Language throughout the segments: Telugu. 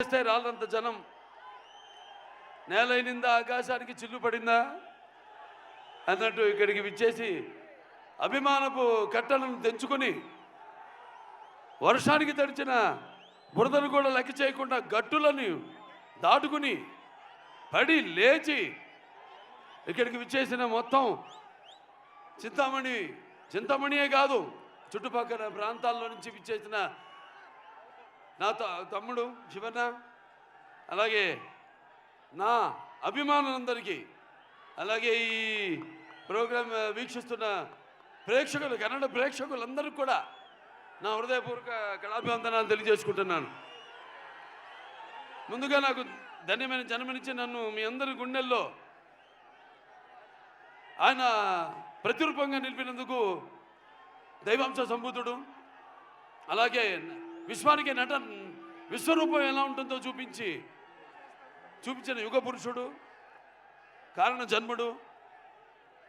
చేస్తే రాళ్ళంత జనం నేలైనిందా ఆకాశానికి చిల్లు పడిందా అన్నట్టు ఇక్కడికి విచ్చేసి అభిమానపు కట్టలను తెంచుకొని వర్షానికి తడిచిన బురదను కూడా లెక్క చేయకుండా గట్టులను దాటుకుని పడి లేచి ఇక్కడికి విచ్చేసిన మొత్తం చింతామణియే కాదు చుట్టుపక్కల ప్రాంతాల్లో నుంచి విచ్చేసిన నా తమ్ముడు శివన్న, అలాగే నా అభిమానులందరికీ, అలాగే ఈ ప్రోగ్రాం వీక్షిస్తున్న ప్రేక్షకులు, కన్నడ ప్రేక్షకులందరికీ కూడా నా హృదయపూర్వక కళాభివందనాలు తెలియజేసుకుంటున్నాను. ముందుగా నాకు ధన్యమైన జన్మనిచ్చి నన్ను మీ అందరి గుండెల్లో ఆయన ప్రతిరూపంగా నిలిపినందుకు దైవాంశ సంభూతుడు, అలాగే విశ్వానికి విశ్వరూపం ఎలా ఉంటుందో చూపించిన యుగ పురుషుడు, కారణ జన్ముడు,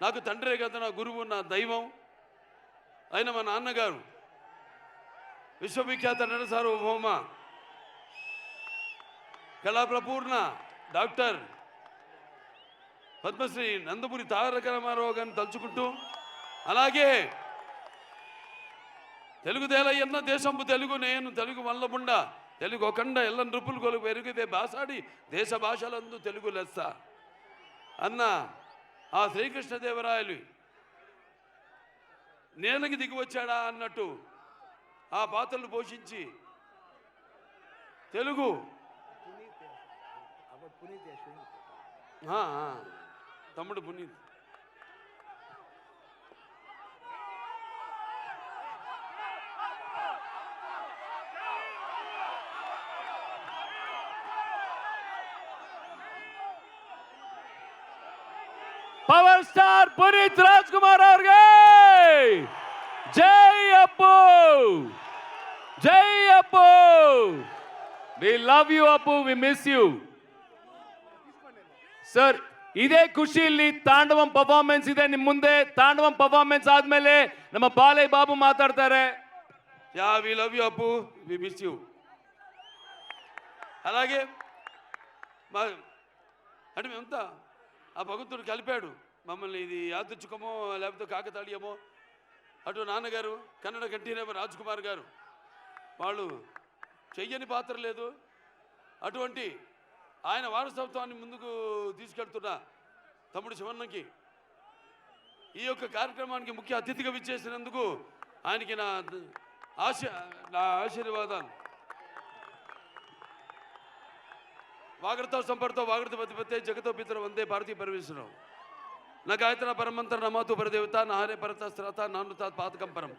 నాకు తండ్రే కదా నా గురువు, నా దైవం అయిన మా నాన్నగారు విశ్వవిఖ్యాత నట సార్వభౌమ కళాప్రపూర్ణ డాక్టర్ పద్మశ్రీ నందమూరి తారక రామారావు గారిని తలుచుకుంటూ, అలాగే తెలుగుదేలయ్యన్న దేశంపు తెలుగు నేను తెలుగు వల్లబుండ తెలుగు ఒకండ ఎల్ల నృపులు కొలుగు పెరిగితే బాసాడి దేశ భాషలందు తెలుగు లెస్స అన్న ఆ శ్రీకృష్ణదేవరాయలు నేలకి దిగి వచ్చాడా అన్నట్టు ఆ పాత్రలు పోషించి తెలుగు తమ్ముడు పునీత్ పవర్ స్టార్ పునీత్ రాజ్ కుమార్ ಅವರಿಗೆ జై అప్పు, జై అప్పు. వి లవ్ యూ అప్పు, వి మిస్ యూ ಸರ್. ಇದೇ ಖುಷಿಯಲ್ಲಿ ತಾಂಡವಂ ಪರ್ಫಾರ್ಮೆನ್ಸ್ ಇದೆ ನಿಮ್ಮ ಮುಂದೆ. ತಾಂಡವಂ ಪರ್ಫಾರ್ಮೆನ್ಸ್ ಆದ್ಮೇಲೆ ನಮ್ಮ ಬಾಲಯ್ಯ ಬಾಬು ಮಾತಾಡ್ತಾರೆ. యా వి లవ్ యూ అప్పు, వి మిస్ యూ. అలాగే అంటే మేమంతా ఆ భగవంతుడు కలిపాడు మమ్మల్ని. ఇది యాదృచ్ఛికమో లేకపోతే కాకతాళీయమో, అటు నాన్నగారు కన్నడ కంఠీరవ రాజ్ కుమార్ గారు, వాళ్ళు చెయ్యని పాత్ర లేదు. అటువంటి ఆయన వారసత్వాన్ని ముందుకు తీసుకెళ్తున్న తమ్ముడు శివన్నకి ఈ యొక్క కార్యక్రమానికి ముఖ్య అతిథిగా విచ్చేసినందుకు ఆయనకి నా ఆశీర్వాదాలు. వాగ్రత సంపర్తో వాగ్రత పతిపతే జగతో పితర వందే భారతీయ పరమేశ్వరం నా గాయత్ర పరమంతర నమాతు పరదేవత నా హరే పరత శ్రత నానుతాత్ పాతకం పరం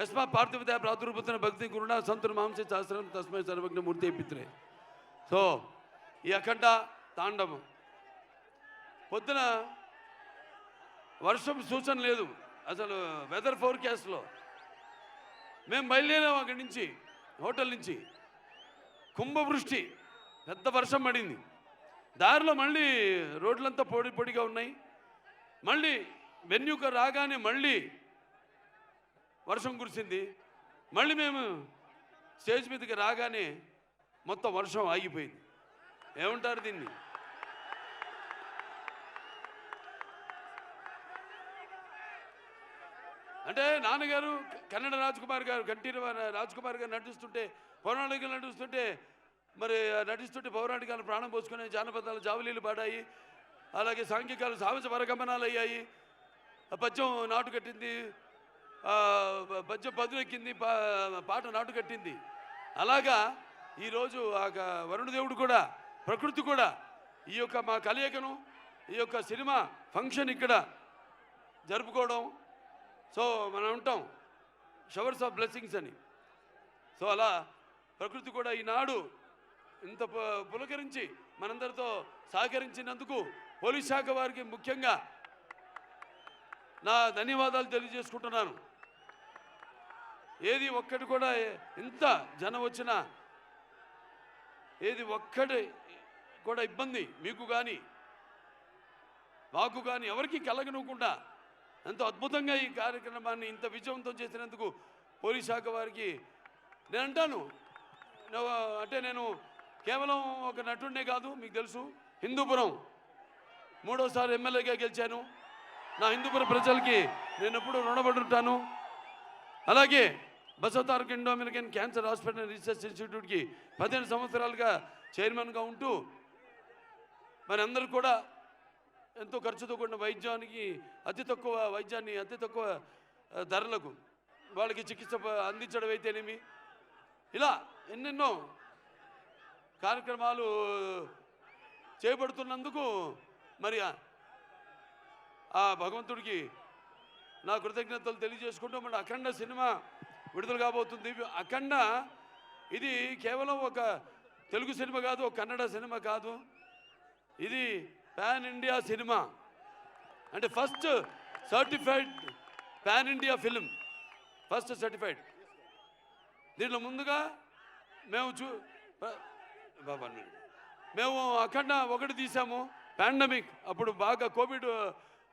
యస్మా పార్థివత ప్రాదుర్భూతన భక్తి గురుణ సంతుర్ మాంసే శాస్త్రం తస్మై సర్వజ్ఞ మూర్తి పిత్రే. సో ఈ అఖండ తాండవం పొద్దున వర్షం సూచన లేదు, అసలు వెదర్ ఫోర్కాస్ట్లో మేము బయలుదేరాం. అక్కడి నుంచి హోటల్ నుంచి కుంభవృష్టి, పెద్ద వర్షం పడింది. దారిలో మళ్ళీ రోడ్లంతా పొడిగా ఉన్నాయి. మళ్ళీ వెన్యూకు రాగానే మళ్ళీ వర్షం కురిసింది. మళ్ళీ మేము స్టేజ్ మీదకి రాగానే మొత్తం వర్షం ఆగిపోయింది. ఏమంటారు దీన్ని? అంటే నాన్నగారు కన్నడ రాజ్కుమార్ గారు, కంఠీరవ రాజ్కుమార్ గారు నటిస్తుంటే, పౌరాణికలు నటిస్తుంటే, మరి నటిస్తుంటే పౌరాణికాలు ప్రాణం పోసుకునే జానపదాలు జావలీలు పాడాయి. అలాగే సాంఘికాలు సాహస పరగమనాలు అయ్యాయి. పద్యం నాటు కట్టింది, పద్యం పదునెక్కింది, పాట నాటు కట్టింది. అలాగా ఈరోజు ఆ వరుణదేవుడు కూడా, ప్రకృతి కూడా ఈ యొక్క మా కలయికను, ఈ యొక్క సినిమా ఫంక్షన్ ఇక్కడ జరుపుకోవడం. సో మనం ఉంటాం షవర్స్ ఆఫ్ బ్లెస్సింగ్స్ అని. సో అలా ప్రకృతి కూడా ఈనాడు ఇంత పులకరించి మనందరితో సహకరించినందుకు పోలీస్ శాఖ వారికి ముఖ్యంగా నా ధన్యవాదాలు తెలియజేసుకుంటున్నాను. ఏది ఒక్కటి కూడా ఎంత జనం వచ్చినా ఏది ఒక్కటి కూడా ఇబ్బంది మీకు కానీ మాకు కానీ ఎవరికి కలగనివ్వకుండా ఎంతో అద్భుతంగా ఈ కార్యక్రమాన్ని ఇంత విజయవంతం చేసినందుకు పోలీస్ శాఖ వారికి నేను అంటాను. అంటే నేను కేవలం ఒక నటుడినే కాదు, మీకు తెలుసు హిందూపురం 3వసారి ఎమ్మెల్యేగా గెలిచాను. నా హిందూపురం ప్రజలకి నేను ఎప్పుడూ రుణపడి ఉంటాను. అలాగే Basavataraka Indo American cancer hospital research ఇన్స్టిట్యూట్కి 15 సంవత్సరాలుగా చైర్మన్గా ఉంటూ మరి అందరూ కూడా ఎంతో ఖర్చుతో కూడిన వైద్యానికి అతి తక్కువ ధరలకు వాళ్ళకి చికిత్స అందించడం అయితేనేమి, ఇలా ఎన్నెన్నో కార్యక్రమాలు చేపడుతున్నందుకు మరి ఆ భగవంతుడికి నా కృతజ్ఞతలు తెలియజేసుకుంటూ మన అఖండ సినిమా విడుదల కాబోతుంది. అఖండ ఇది కేవలం ఒక తెలుగు సినిమా కాదు, ఒక కన్నడ సినిమా కాదు, ఇది పాన్ ఇండియా సినిమా. అంటే first certified pan India film, first certified. దీంట్లో ముందుగా మేము అఖండ 1 తీసాము. పాండమిక్ అప్పుడు బాగా కోవిడ్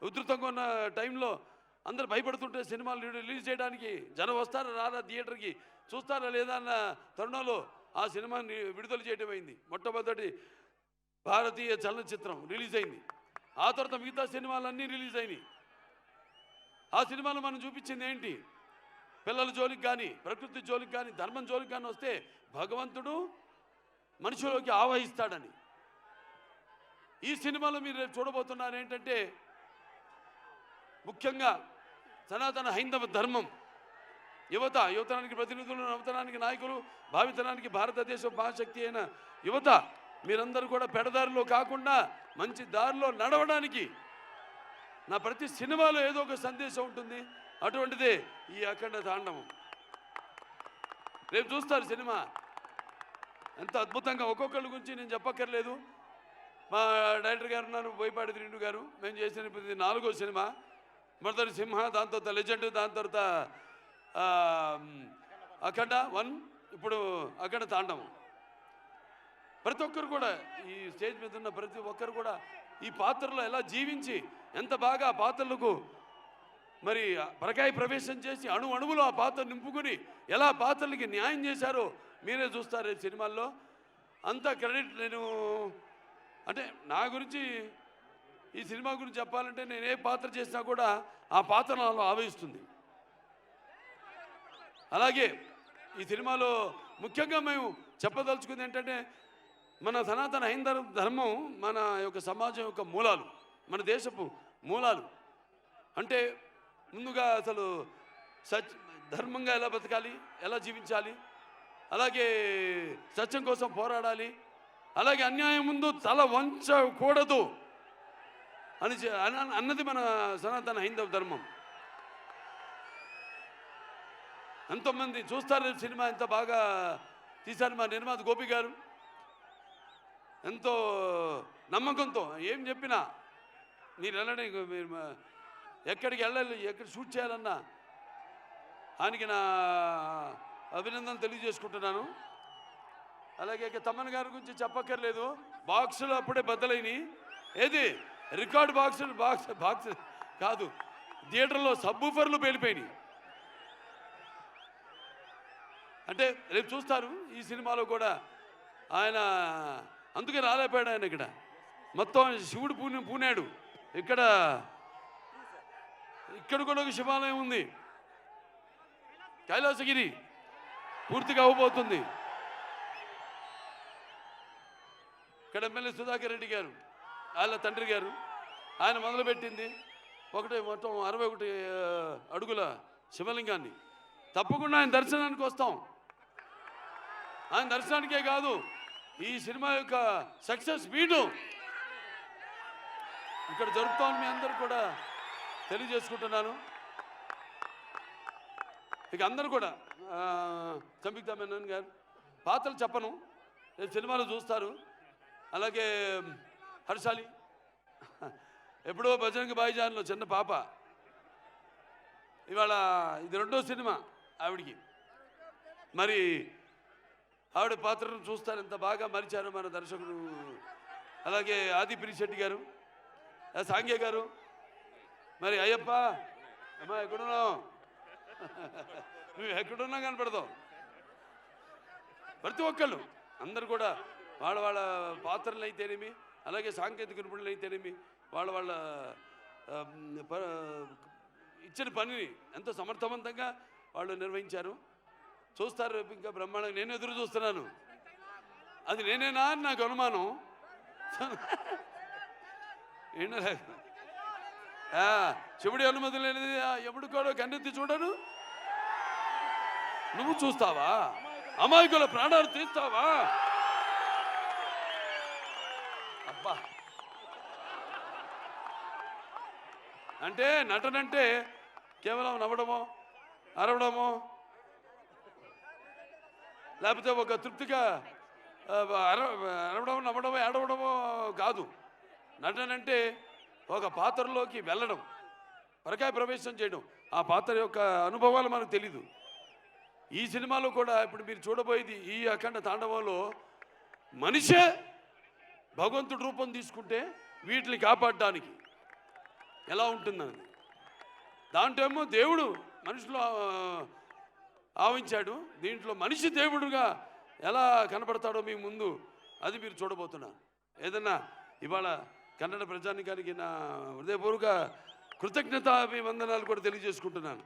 ఉధృతంగా ఉన్న టైంలో అందరు భయపడుతుంటే సినిమాలు రిలీజ్ చేయడానికి జనం వస్తారా రారా, థియేటర్కి చూస్తారా లేదా అన్న తరుణంలో ఆ సినిమాని విడుదల చేయడం అయింది. మొట్టమొదటి భారతీయ చలనచిత్రం రిలీజ్ అయింది. ఆ తర్వాత మిగతా సినిమాలన్నీ రిలీజ్ అయినాయి. ఆ సినిమాలో మనం చూపించింది ఏంటి? పిల్లల జోలికి కానీ, ప్రకృతి జోలికి కానీ, ధర్మం జోలికి కానీ వస్తే భగవంతుడు మనిషిలోకి ఆవహిస్తాడని. ఈ సినిమాలో మీరు రేపు చూడబోతున్నారు ఏంటంటే ముఖ్యంగా సనాతన హైందవ ధర్మం, యువతరానికి ప్రతినిధులు, నవతరానికి నాయకులు, భావితరానికి భారతదేశ మహాశక్తి అయిన యువత మీరందరూ కూడా పెడదారిలో కాకుండా మంచి దారిలో నడవడానికి నా ప్రతి సినిమాలో ఏదో ఒక సందేశం ఉంటుంది. అటువంటిదే ఈ అఖండ తాండవం. రేపు చూస్తారు సినిమా ఎంత అద్భుతంగా. ఒక్కొక్కళ్ళ గురించి నేను చెప్పక్కర్లేదు. మా డైరెక్టర్ గారు ఉన్నారు, బోయపాటి శ్రీను గారు. మేము చేసిన 4వ సినిమా. మొదటి సింహ, దాని తర్వాత లెజెండ్, దాని తర్వాత అఖండ 1, ఇప్పుడు అఖండ తాండవం. ప్రతి ఒక్కరు కూడా ఈ స్టేజ్ మీద ఉన్న ప్రతి ఒక్కరు కూడా ఈ పాత్రలో ఎలా జీవించి ఎంత బాగా ఆ పాత్రలకు మరి పరకాయ ప్రవేశం చేసి అణువులో ఆ పాత్ర నింపుకుని ఎలా పాత్రలకి న్యాయం చేశారో మీరే చూస్తారు ఈ సినిమాల్లో. అంత క్రెడిట్ నేను అంటే నా గురించి ఈ సినిమా గురించి చెప్పాలంటే నేను ఏ పాత్ర చేసినా కూడా ఆ పాత్ర నాలో ఆవహిస్తుంది. అలాగే ఈ సినిమాలో ముఖ్యంగా మేము చెప్పదలుచుకుంది ఏంటంటే మన సనాతన హైందవ ధర్మం మన యొక్క సమాజం యొక్క మూలాలు, మన దేశపు మూలాలు. అంటే ముందుగా అసలు ధర్మంగా ఎలా బతకాలి, ఎలా జీవించాలి, అలాగే సత్యం కోసం పోరాడాలి, అలాగే అన్యాయం ముందు తల వంచకూడదు అన్నది మన సనాతన హైందవ ధర్మం. ఎంతోమంది చూస్తారు సినిమా, ఎంత బాగా తీశారు మా నిర్మాత గోపి గారు. ఎంతో నమ్మకంతో ఏం చెప్పినా మీరు వెళ్ళండి, మీరు ఎక్కడికి వెళ్ళాలి, ఎక్కడ షూట్ చేయాలన్నా ఆయనకి నా అభినందనలు తెలియజేసుకుంటున్నాను. అలాగే తమ్మన్ గారి గురించి చెప్పక్కర్లేదు. బాక్సులు అప్పుడే బద్దలైనవి. ఏది రికార్డ్ బాక్స్ కాదు, థియేటర్లో సబ్బూఫర్లు పేలిపోయినాయి. అంటే రేపు చూస్తారు ఈ సినిమాలో కూడా ఆయన అందుకే రాలేపోయాడు. ఆయన ఇక్కడ మొత్తం శివుడు పూనాడు. ఇక్కడ కూడా ఒక శివాలయం ఉంది, కైలాసగిరి పూర్తిగా అవ్వబోతుంది. ఇక్కడ ఎమ్మెల్యే సుధాకర్ రెడ్డి గారు, వాళ్ళ తండ్రి గారు, ఆయన మొదలుపెట్టింది మొత్తం 61 అడుగుల శివలింగాన్ని. తప్పకుండా ఆయన దర్శనానికి వస్తాం. ఆయన దర్శనానికే కాదు, ఈ సినిమా యొక్క సక్సెస్ మీటు ఇక్కడ జరుపుతామని మీ అందరూ కూడా తెలియజేసుకుంటున్నాను. ఇక అందరూ కూడా సంయుక్త మేనన్ గారు పాత్రలు చెప్పను, సినిమాలు చూస్తారు. అలాగే హర్షాలి ఎప్పుడో బజరంగ భాయిజాన్లో చిన్న పాప, ఇవాళ ఇది 2వ సినిమా ఆవిడికి. మరి ఆవిడ పాత్రను చూస్తారు, ఎంత బాగా మరిచారు మన దర్శకుడు. అలాగే ఆది పిరిశెట్టి గారు, సాంగే గారు, మరి అయ్యప్ప అమ్మా ఎక్కడున్నావు, నువ్వు ఎక్కడున్నా కనపడతావు. ప్రతి ఒక్కళ్ళు అందరు కూడా వాళ్ళ పాత్రలు అయితేనేమి, అలాగే సాంకేతిక నిపుణులు అయితేనేమి, వాళ్ళ ఇచ్చిన పనిని ఎంతో సమర్థవంతంగా వాళ్ళు నిర్వహించారు. చూస్తారు ఇంకా బ్రహ్మాండంగా. నేను ఎదురు చూస్తున్నాను, అది నేనేనా అని నాకు అనుమానం. శివుడి అనుమతి లేనిది ఎప్పుడు కూడా కన్నెత్తి చూడను. నువ్వు చూస్తావా? అమాయకుల ప్రాణాలు తీస్తావా? అబ్బా, అంటే నటనంటే కేవలం నవ్వడమో, అరవడమో, లేకపోతే ఒక తృప్తిగా అరవడం, నవ్వడమో, ఏడవడమో కాదు. నటనంటే ఒక పాత్రలోకి వెళ్ళడం, పరకాయ ప్రవేశం చేయడం. ఆ పాత్ర యొక్క అనుభవాలు మనకు తెలీదు. ఈ సినిమాలో కూడా ఇప్పుడు మీరు చూడబోయేది, ఈ అఖండ తాండవంలో మనిషే భగవంతుడి రూపం తీసుకుంటే వీటిని కాపాడడానికి ఎలా ఉంటుందని, దాంట్లో ఏమో దేవుడు మనుషులు ఆవించాడు, దీంట్లో మనిషి దేవుడుగా ఎలా కనపడతాడో మీ ముందు అది మీరు చూడబోతున్నారు. ఏదన్నా ఇవాళ కన్నడ ప్రజానికానికి నా హృదయపూర్వక కృతజ్ఞతాభివందనాలు కూడా తెలియజేసుకుంటున్నాను.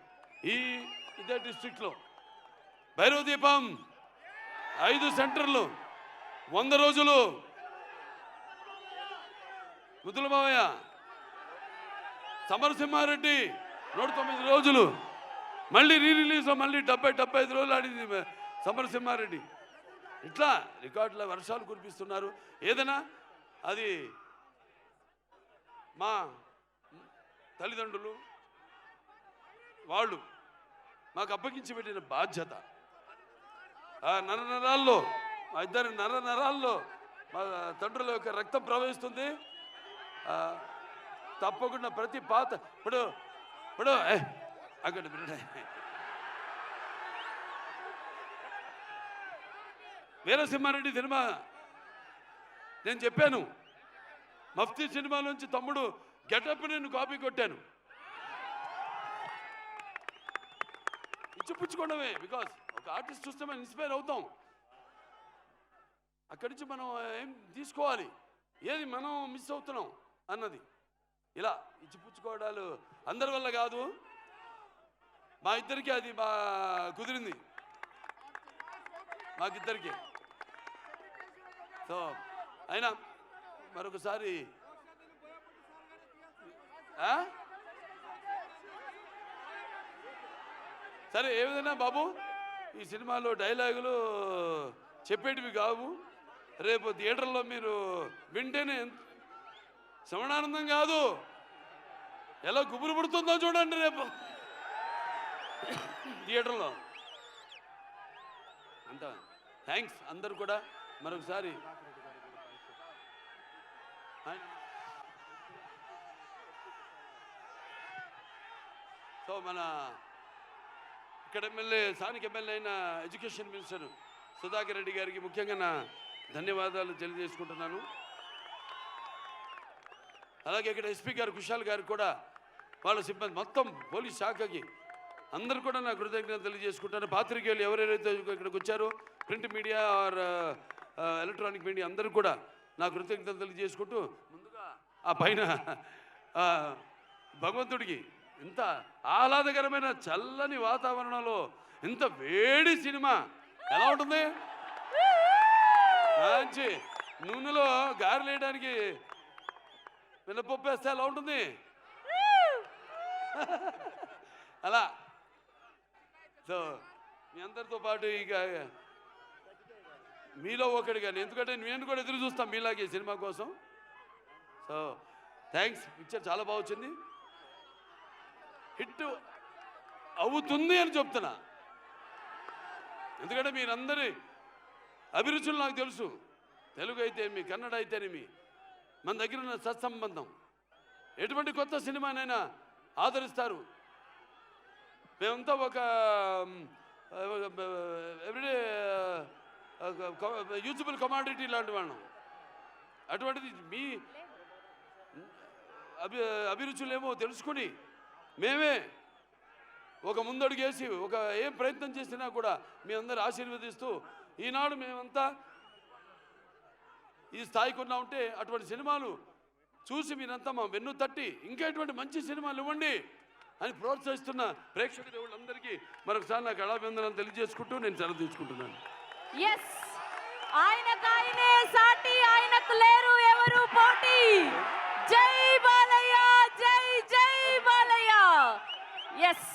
ఇదే డిస్ట్రిక్ట్లో భైరవ దీపం 5 సెంటర్లు, 100 రోజులు, ముద్దుల మావయ్య, సమరసింహారెడ్డి 109 రోజులు, మళ్ళీ రిలీజ్లో మళ్ళీ 75 రోజులు ఆడింది సమరసింహారెడ్డి. ఇట్లా రికార్డుల వర్షాలు కురిపిస్తున్నారు. ఏదైనా అది మా తల్లిదండ్రులు వాళ్ళు మాకు అప్పగించి పెట్టిన బాధ్యత. ఆ నరనరాల్లో, మా ఇద్దరి నరనరాల్లో మా తండ్రుల యొక్క రక్తం ప్రవహిస్తుంది. తప్పకుండా ప్రతి ఇప్పుడు అక్కడ వీరసింహారెడ్డి సినిమా నేను చెప్పాను, మఫ్తీ సినిమా నుంచి తమ్ముడు గెటప్ నేను కాపీ కొట్టాను. ఇచ్చిపుచ్చుకోవడమే, బికాస్ ఒక ఆర్టిస్ట్ చూస్తే మనం ఇన్స్పైర్ అవుతాం. అక్కడి నుంచి మనం ఏం తీసుకోవాలి, ఏది మనం మిస్ అవుతున్నాం అన్నది. ఇలా ఇచ్చిపుచ్చుకోవడాలు అందరి వల్ల కాదు, మా ఇద్దరికి అది కుదిరింది, మాకిద్దరికి. సో అయినా మరొకసారి సరే, ఏ విధంగా బాబు ఈ సినిమాలో డైలాగులు చెప్పేటివి కావు. రేపు థియేటర్లో మీరు వింటేనే శ్రవణానందం కాదు, ఎలా గుబురు పుడుతుందో చూడండి రేపు థియేటర్లో. అంత థ్యాంక్స్ అందరు కూడా మరొకసారి. సో మన ఇక్కడ ఎమ్మెల్యే, స్థానిక ఎమ్మెల్యే అయిన ఎడ్యుకేషన్ మినిస్టర్ సుధాకర్ రెడ్డి గారికి ముఖ్యంగా నా ధన్యవాదాలు తెలియజేసుకుంటున్నాను. అలాగే ఇక్కడ ఎస్పీ గారు కుషాల్ గారు కూడా, వాళ్ళ సిబ్బంది, మొత్తం పోలీస్ శాఖకి అందరూ కూడా నా కృతజ్ఞతలు తెలియజేసుకుంటాను. పాత్రికేయులు ఎవరెవరైతే ఇక్కడికి వచ్చారో, print media are electronic media అందరూ కూడా నా కృతజ్ఞతలు తెలియజేసుకుంటూ, ముందుగా ఆ పైన భగవంతుడికి ఇంత ఆహ్లాదకరమైన చల్లని వాతావరణంలో ఇంత వేడి సినిమా ఎలా ఉంటుంది? మంచి నూనెలో గారెలు వేయడానికి మినపప్పు వేస్తే ఎలా ఉంటుంది? అలా. సో మీ అందరితో పాటు ఇక మీలో ఒకటి కానీ, ఎందుకంటే నేను కూడా ఎదురు చూస్తాను మీలాగే సినిమా కోసం. So thanks. పిక్చర్ చాలా బాగా వచ్చింది, హిట్ అవుతుంది అని చెప్తున్నా. ఎందుకంటే మీరందరి అభిరుచులు నాకు తెలుసు. తెలుగు అయితేనేమి, కన్నడ అయితేనేమి, మన దగ్గర ఉన్న సత్సంబంధం. ఎటువంటి కొత్త సినిమానైనా ఆదరిస్తారు. మేమంతా ఒక ఎవ్రీడే యూజబుల్ కమాడిటీ లాంటి వాళ్ళం. అటువంటిది మీ అభిరుచులేమో తెలుసుకుని మేమే ఒక ముందడుగేసి ఒక ఏం ప్రయత్నం చేసినా కూడా మీ అందరు ఆశీర్వదిస్తూ, ఈనాడు మేమంతా ఈ స్థాయికి ఉన్నా ఉంటే అటువంటి సినిమాలు చూసి మీరంతా మా వెన్ను తట్టి ఇంకా ఇటువంటి మంచి సినిమాలు ఇవ్వండి అని ప్రోత్సహిస్తున్న ప్రేక్షక దేవుళ్ళందరికీ మరొకసారి నాకు అభివందనాలు తెలియజేసుకుంటూ నేను సెలవు తీసుకుంటున్నాను. ఎస్, ఆయనకాయనే సాటి, ఆయనకు లేరు ఎవరు పోటీ. జై బాలయ్య, జై జై బాలయ్య. ఎస్.